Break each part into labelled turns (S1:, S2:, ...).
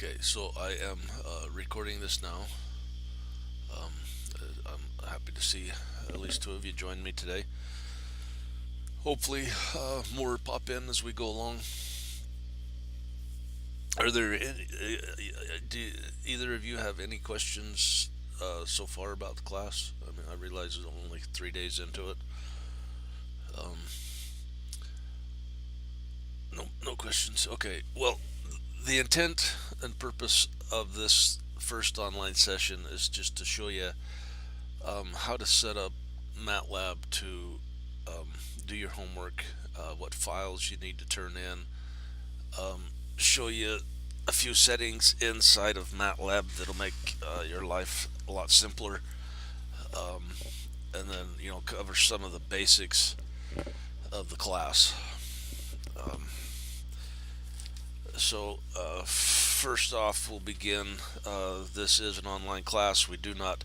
S1: Okay, so I am recording this now. Um, I'm happy to see at least two of you join me today. Hopefully, more pop in as we go along. Are there any, do either of you have any questions so far about the class? I mean, I realize it's only 3 days into it. Um, no questions. Okay, well, the intent and purpose of this first online session is just to show you how to set up MATLAB to um, do your homework, what files you need to turn in, um, show you a few settings inside of MATLAB that'll make your life a lot simpler, um, and then cover some of the basics of the class. Um, First off, we'll begin. This is an online class. We do not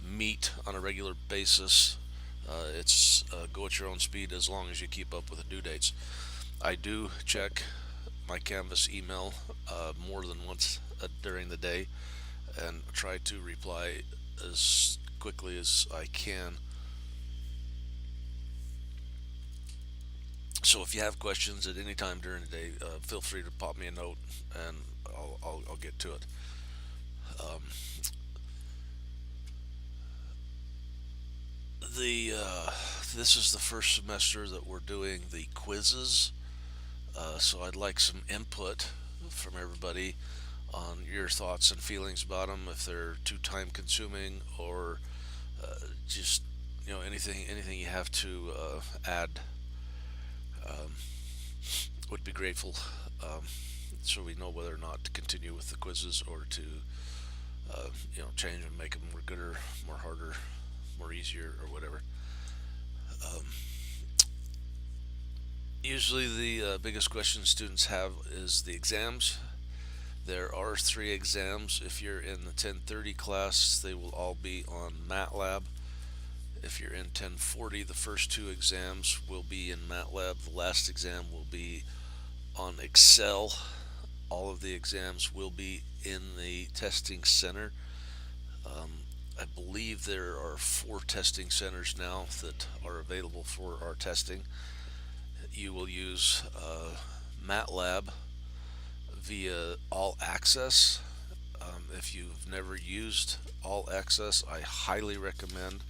S1: meet on a regular basis. It's go at your own speed as long as you keep up with the due dates. I do check my Canvas email more than once during the day and try to reply as quickly as I can. So if you have questions at any time during the day, feel free to pop me a note and I'll get to it. Um, the This is the first semester that we're doing the quizzes, so I'd like some input from everybody on your thoughts and feelings about them. If they're too time consuming or just anything you have to add, um, would be grateful. Um, so we know whether or not to continue with the quizzes or to change them, make them more gooder, more harder, more easier, or whatever. Um, Usually, the biggest question students have is the exams. There are three exams. If you're in the 1030 class, they will all be on MATLAB. If you're in 1040, the first two exams will be in MATLAB. The last exam will be on Excel. All of the exams will be in the testing center. I believe there are 4 testing centers now that are available for our testing. You will use MATLAB via All Access. If you've never used All Access, I highly recommend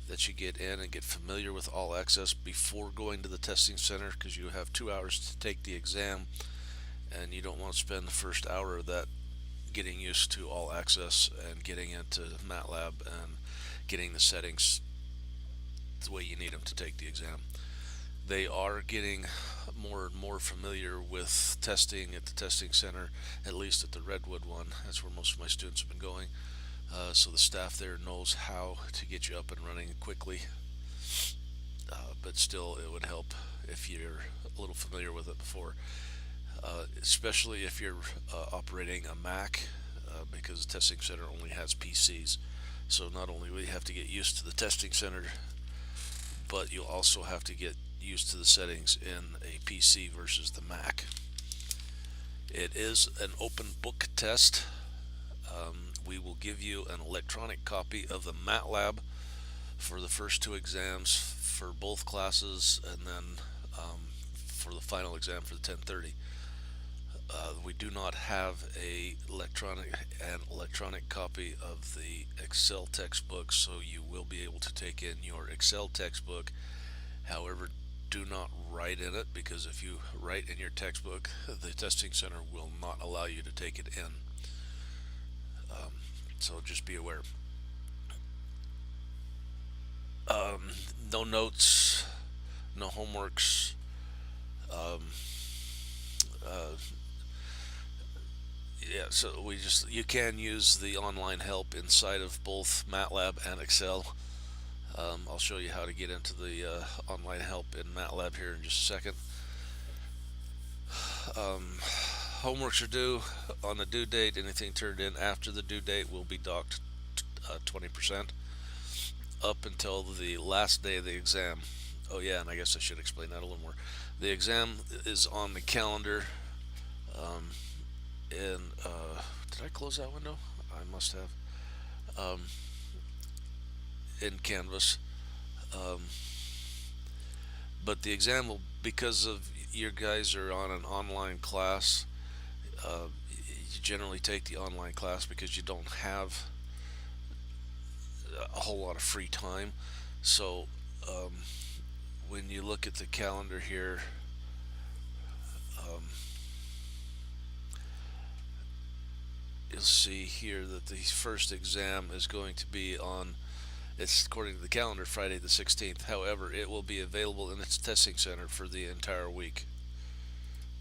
S1: that you get in and get familiar with All Access before going to the testing center, because you have 2 hours to take the exam and you don't want to spend the first hour of that getting used to All Access and getting into MATLAB and getting the settings the way you need them to take the exam. They are getting more and more familiar with testing at the testing center, at least at the Redwood one. That's where most of my students have been going. So the staff there knows how to get you up and running quickly. But still, it would help if you're a little familiar with it before, especially if you're operating a Mac, because the testing center only has PCs. So not only will you have to get used to the testing center, but you'll also have to get used to the settings in a PC versus the Mac. It is an open book test. We will give you an electronic copy of the MATLAB for the first two exams for both classes, and then for the final exam for the 1030. We do not have an electronic copy of the Excel textbook, so you will be able to take in your Excel textbook. However, do not write in it, because if you write in your textbook, the testing center will not allow you to take it in. So just be aware. No notes, no homeworks. Um, uh, yeah, so you can use the online help inside of both MATLAB and Excel. I'll show you how to get into the online help in MATLAB here in just a second. Um, Homeworks are due on the due date. Anything turned in after the due date will be docked 20% up until the last day of the exam. Oh yeah, and I guess I should explain that a little more. The exam is on the calendar in I close that window? I must have. Um, in Canvas. Um, but the exam will, because of your guys are on an online class, you generally take the online class because you don't have a whole lot of free time. So um, when you look at the calendar here, um, you'll see here that the first exam is going to be on, it's according to the calendar, Friday the 16th. However, it will be available in its testing center for the entire week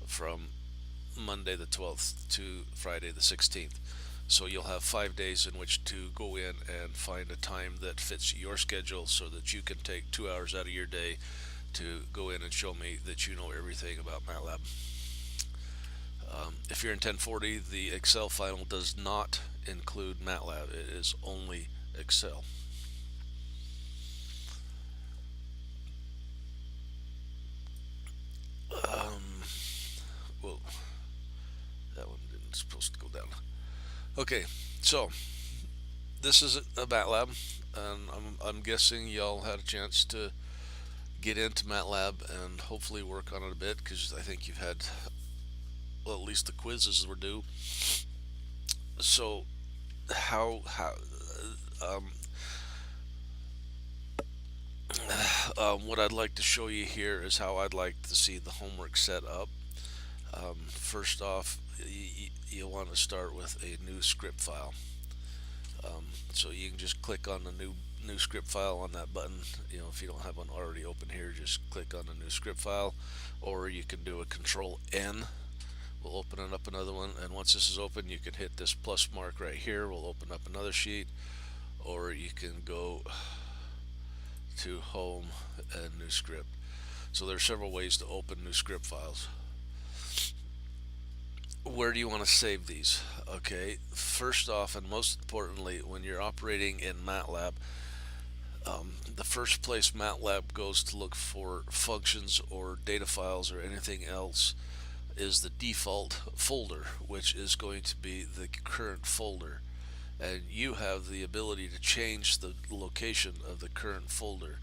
S1: from Monday the 12th to Friday the 16th. So you'll have 5 days in which to go in and find a time that fits your schedule so that you can take 2 hours out of your day to go in and show me that you know everything about MATLAB. If you're in 1040, the Excel final does not include MATLAB. It is only Excel. Um, well, that one didn't supposed to go down. Okay, so this is a MATLAB, and I'm guessing y'all had a chance to get into MATLAB and hopefully work on it a bit because I think you've had, well, at least the quizzes were due. So how um, what I'd like to show you here is how I'd like to see the homework set up. First off, you want to start with a new script file. So you can just click on the new script file on that button. You know, if you don't have one already open here, just click on the new script file, or you can do a Control N. We'll open it up another one, and once this is open, you can hit this plus mark right here. We'll open up another sheet, or you can go to Home and New Script. So there are several ways to open new script files. Where do you want to save these? Okay, first off, and most importantly, when you're operating in MATLAB, the first place MATLAB goes to look for functions or data files or anything else is the default folder, which is going to be the current folder. And you have the ability to change the location of the current folder.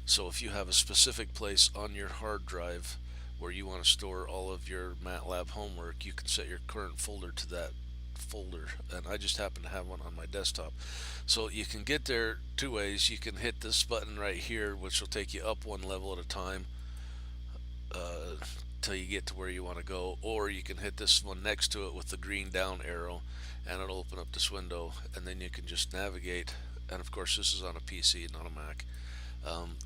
S1: So if you have a specific place on your hard drive where you want to store all of your MATLAB homework, you can set your current folder to that folder, and I just happen to have one on my desktop. So you can get there two ways. You can hit this button right here, which will take you up one level at a time till you get to where you want to go, or you can hit this one next to it with the green down arrow, and it'll open up this window, and then you can just navigate. And of course, this is on a PC, not a Mac,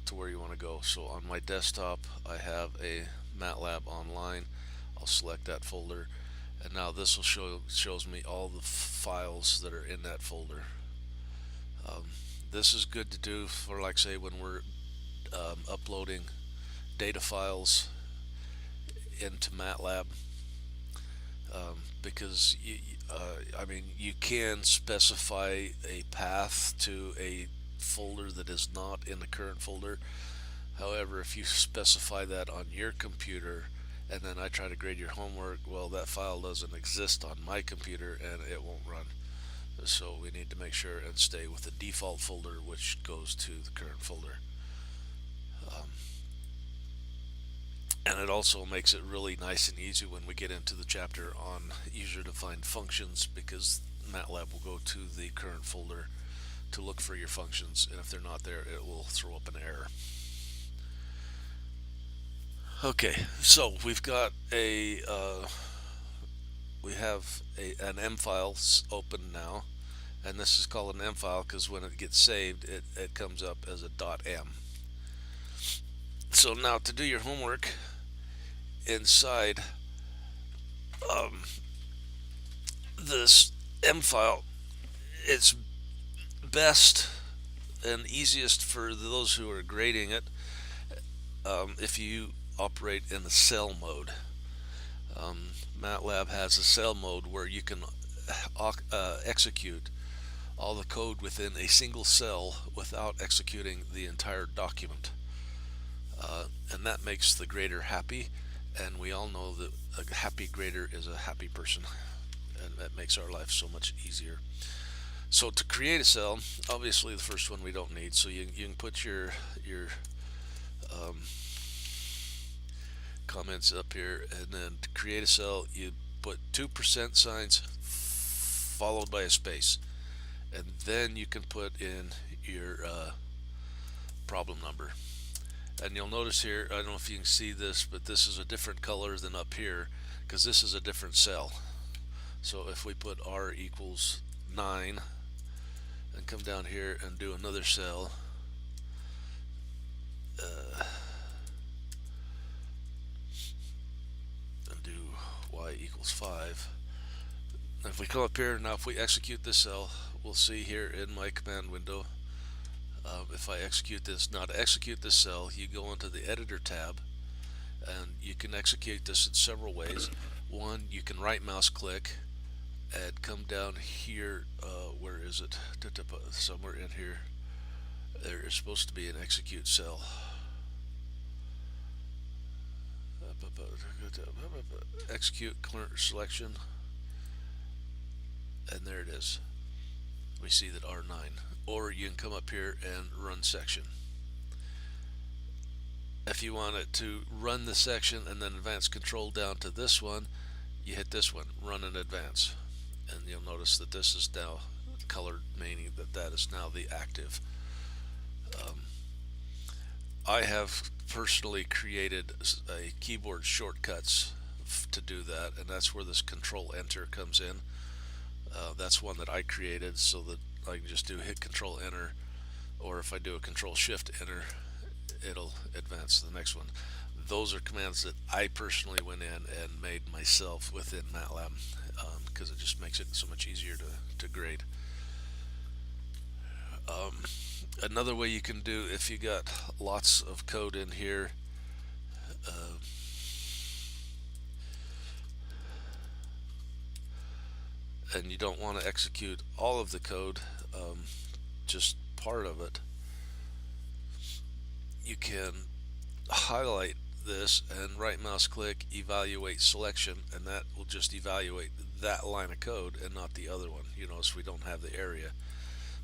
S1: to where you want to go. So on my desktop, I have a MATLAB Online. I'll select that folder, and now this will shows me all the files that are in that folder. This is good to do for, like, say, when we're uploading data files into MATLAB, because I mean, you can specify a path to a folder that is not in the current folder. However, if you specify that on your computer and then I try to grade your homework, well, that file doesn't exist on my computer and it won't run. So we need to make sure and stay with the default folder, which goes to the current folder. And it also makes it really nice and easy when we get into the chapter on user-defined functions, because MATLAB will go to the current folder to look for your functions, and if they're not there, it will throw up an error. Okay, so we've got we have an M file open now, and this is called an M file because when it gets saved, it comes up as a .m. So now to do your homework inside this M file, it's best and easiest for those who are grading it if you operate in the cell mode. MATLAB has a cell mode where you can execute all the code within a single cell without executing the entire document. And that makes the grader happy, and we all know that a happy grader is a happy person, and that makes our life so much easier. So to create a cell, obviously the first one we don't need, so you can put your um, comments up here, and then to create a cell you put 2% signs followed by a space, and then you can put in your problem number. And you'll notice here, I don't know if you can see this, but this is a different color than up here because this is a different cell. So if we put R equals 9 and come down here and do another cell, and do Y equals 5. If we come up here now, if we execute this cell, we'll see here in my command window, if I execute this, now to execute this cell you go into the editor tab, and you can execute this in several ways. One, you can right mouse click and come down here, where is it, somewhere in here there is supposed to be an execute cell. Execute current selection, and there it is. We see that R9. Or you can come up here and run section. If you want it to run the section and then advance control down to this one, you hit this one, run and advance, and you'll notice that this is now colored, meaning that that is now the active. I have personally created a keyboard shortcuts to do that, and that's where this control enter comes in. That's one that I created so that I can just do hit control enter, or if I do a control shift enter, it'll advance to the next one. Those are commands that I personally went in and made myself within MATLAB, because it just makes it so much easier to grade. Another way you can do, if you got lots of code in here, and you don't want to execute all of the code, just part of it, you can highlight this and right mouse click evaluate selection, and that will just evaluate that line of code and not the other one. You notice we don't have the area,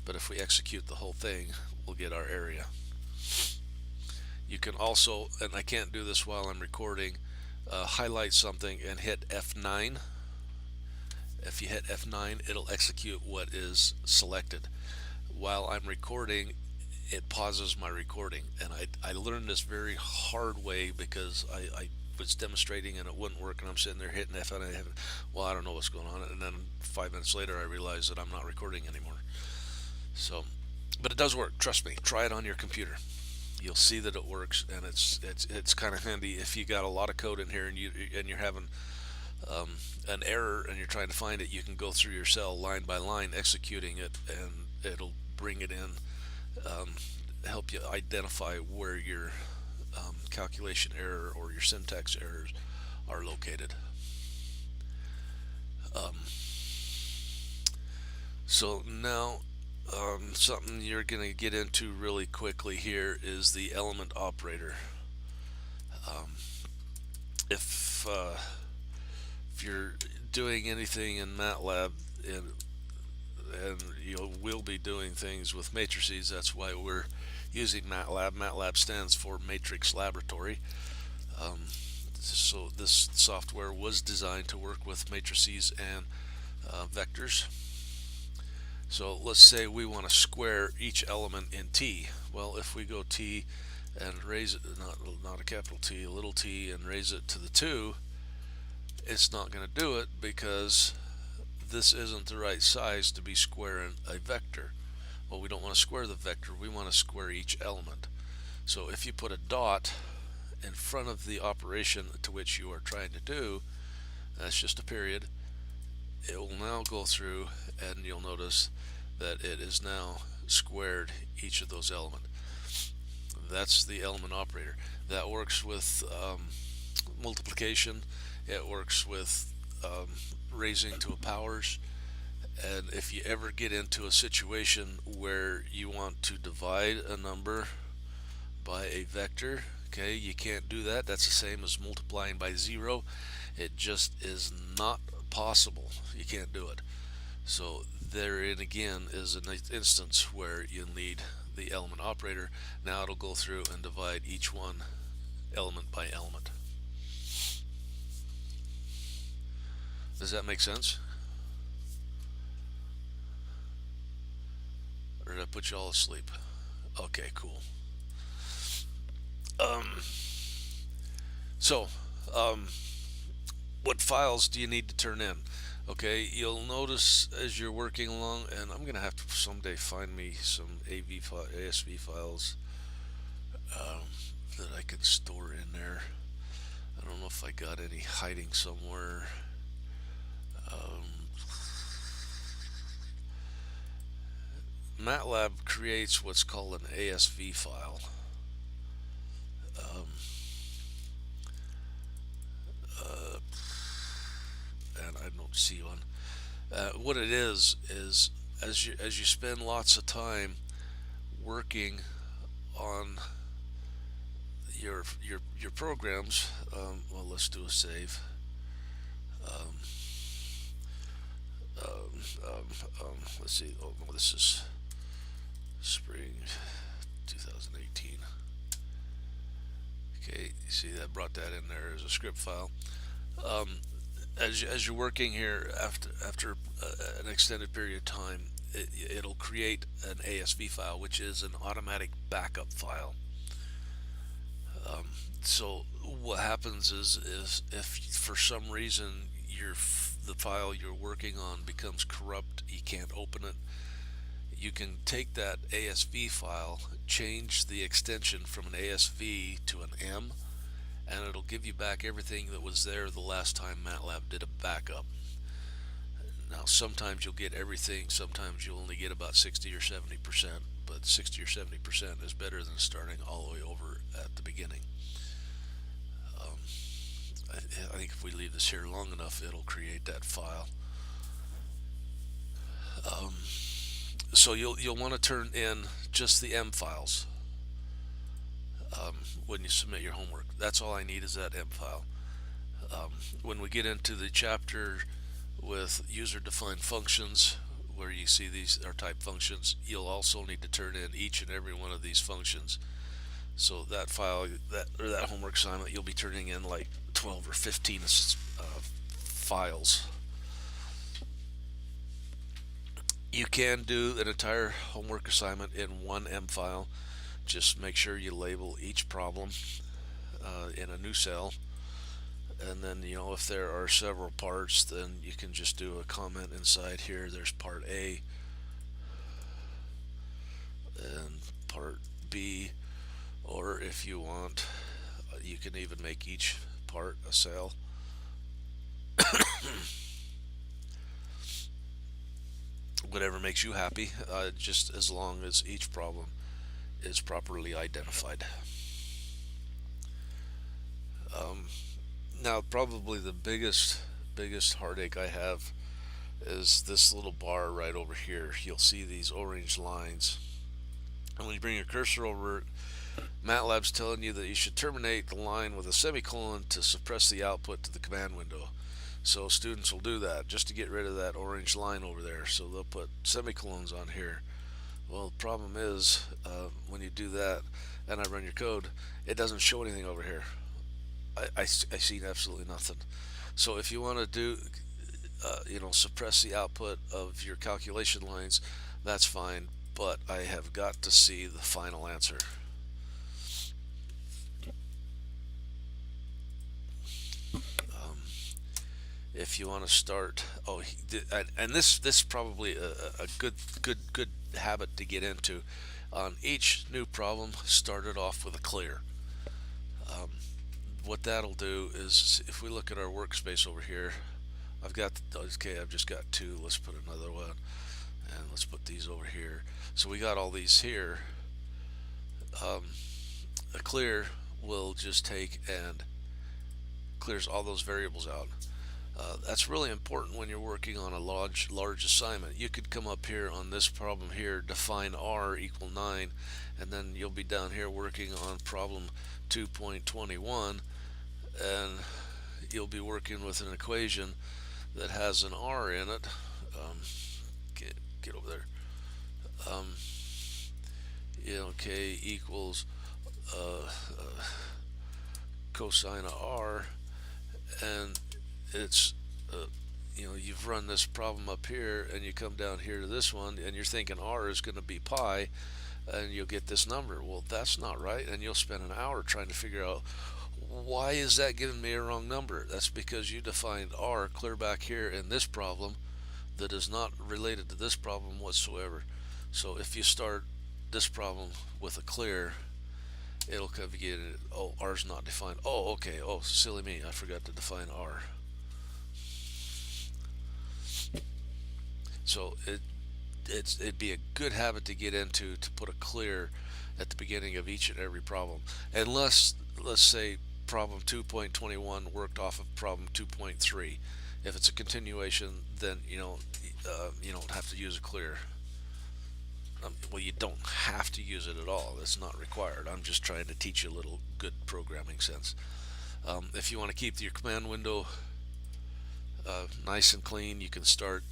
S1: but if we execute the whole thing we'll get our area. You can also, and I can't do this while I'm recording, highlight something and hit F9. If you hit F9 it'll execute what is selected. While I'm recording it pauses my recording, and I learned this very hard way because I was demonstrating and it wouldn't work, and I'm sitting there hitting F9, well, I don't know what's going on, and then 5 minutes later I realized that I'm not recording anymore. So, but it does work, trust me, try it on your computer. You'll see that it works, and it's kind of handy if you got a lot of code in here and you're having an error and you're trying to find it. You can go through your cell line by line executing it, and it'll bring it in, help you identify where your calculation error or your syntax errors are located. So now something you're going to get into really quickly here is the element operator. If you're doing anything in MATLAB, and you will be doing things with matrices, that's why we're using MATLAB. MATLAB stands for Matrix Laboratory. So this software was designed to work with matrices and vectors. So let's say we want to square each element in T. Well, if we go T and raise it, not a capital T, a little t, and raise it to the 2, it's not going to do it because this isn't the right size to be squaring a vector. Well, we don't want to square the vector, we want to square each element. So if you put a dot in front of the operation to which you are trying to do, that's just a period, it will now go through and you'll notice that it is now squared each of those elements. That's the element operator. That works with multiplication, it works with raising to a powers, and if you ever get into a situation where you want to divide a number by a vector, okay, you can't do that. That's the same as multiplying by 0. It just is not possible. You can't do it. So therein again is an instance where you need the element operator. Now it'll go through and divide each one element by element. Does that make sense? Or did I put you all asleep? Okay, cool. Um, so, um, what files do you need to turn in? Okay, you'll notice as you're working along, and I'm gonna have to someday find me some ASV files um, that I can store in there. I don't know if I got any hiding somewhere. Um, MATLAB creates what's called an ASV file. Um, uh, and I don't see one. What it is as you spend lots of time working on your programs. Well, let's do a save. Um, um, um, let's see. Oh no, this is spring 2018. Okay, you see that brought that in there as a script file. Um, as you're working here after an extended period of time, it'll create an ASV file, which is an automatic backup file. So what happens is if for some reason the file you're working on becomes corrupt, you can't open it, you can take that ASV file, change the extension from an ASV to an M, and it'll give you back everything that was there the last time MATLAB did a backup. Now sometimes you'll get everything, sometimes you'll only get about 60 or 70%, but 60 or 70% is better than starting all the way over at the beginning. I think if we leave this here long enough, it'll create that file. Um, so you'll want to turn in just the M files when you submit your homework. That's all I need is that M file. When we get into the chapter with user-defined functions, where you see these are type functions, you'll also need to turn in each and every one of these functions. So that file, that homework assignment, you'll be turning in like 12 or 15 files. You can do an entire homework assignment in one M file. Just make sure you label each problem in a new cell, and then if there are several parts, then you can just do a comment inside here. There's part A and part B, or if you want, you can even make each part a cell. Whatever makes you happy, just as long as each problem is properly identified. Now probably the biggest heartache I have is this little bar right over here. You'll see these orange lines, and when you bring your cursor over it, MATLAB's telling you that you should terminate the line with a semicolon to suppress the output to the command window. So students will do that just to get rid of that orange line over there. So they'll put semicolons on here. Well, the problem is when you do that and I run your code, it doesn't show anything over here. I see absolutely nothing. So if you want to do, suppress the output of your calculation lines, that's fine. But I have got to see the final answer. If you want to start, and this probably a good habit to get into. On each new problem, start it off with a clear. What that'll do is, if we look at our workspace over here, I've just got two. Let's put another one, and let's put these over here. So we got all these here. A clear will just take and clears all those variables out. That's really important when you're working on a large assignment. You could come up here on this problem here, define r equal 9, and then you'll be down here working on problem 2.21, and you'll be working with an equation that has an R in it, um, get over there. Um, K equals cosine of R, and it's you've run this problem up here, and you come down here to this one, and you're thinking R is going to be pi, and you'll get this number. Well, that's not right, and you'll spend an hour trying to figure out why is that giving me a wrong number. That's because you defined R clear back here in this problem that is not related to this problem whatsoever. So if you start this problem with a clear, it'll come get it. Oh, R's not defined. Oh, okay. Oh, silly me, I forgot to define R. So it'd be a good habit to get into to put a clear at the beginning of each and every problem, unless, let's say, problem 2.21 worked off of problem 2.3. If it's a continuation, then you don't have to use a clear. Well, you don't have to use it at all. It's not required. I'm just trying to teach you a little good programming sense. If you want to keep your command window nice and clean, you can start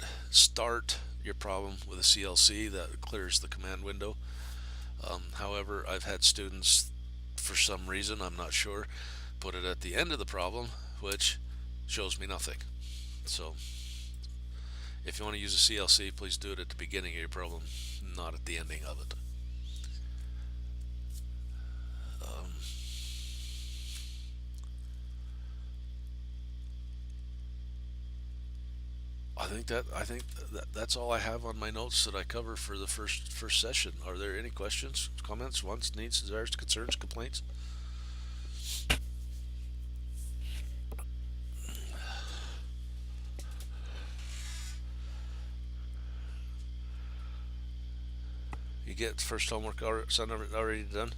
S1: your problem with a CLC that clears the command window. However, I've had students, for some reason, I'm not sure, put it at the end of the problem, which shows me nothing. So if you want to use a CLC, please do it at the beginning of your problem, not at the ending of it. I think that's all I have on my notes that I cover for the first session. Are there any questions, comments, wants, needs, desires, concerns, complaints? You get first homework already done?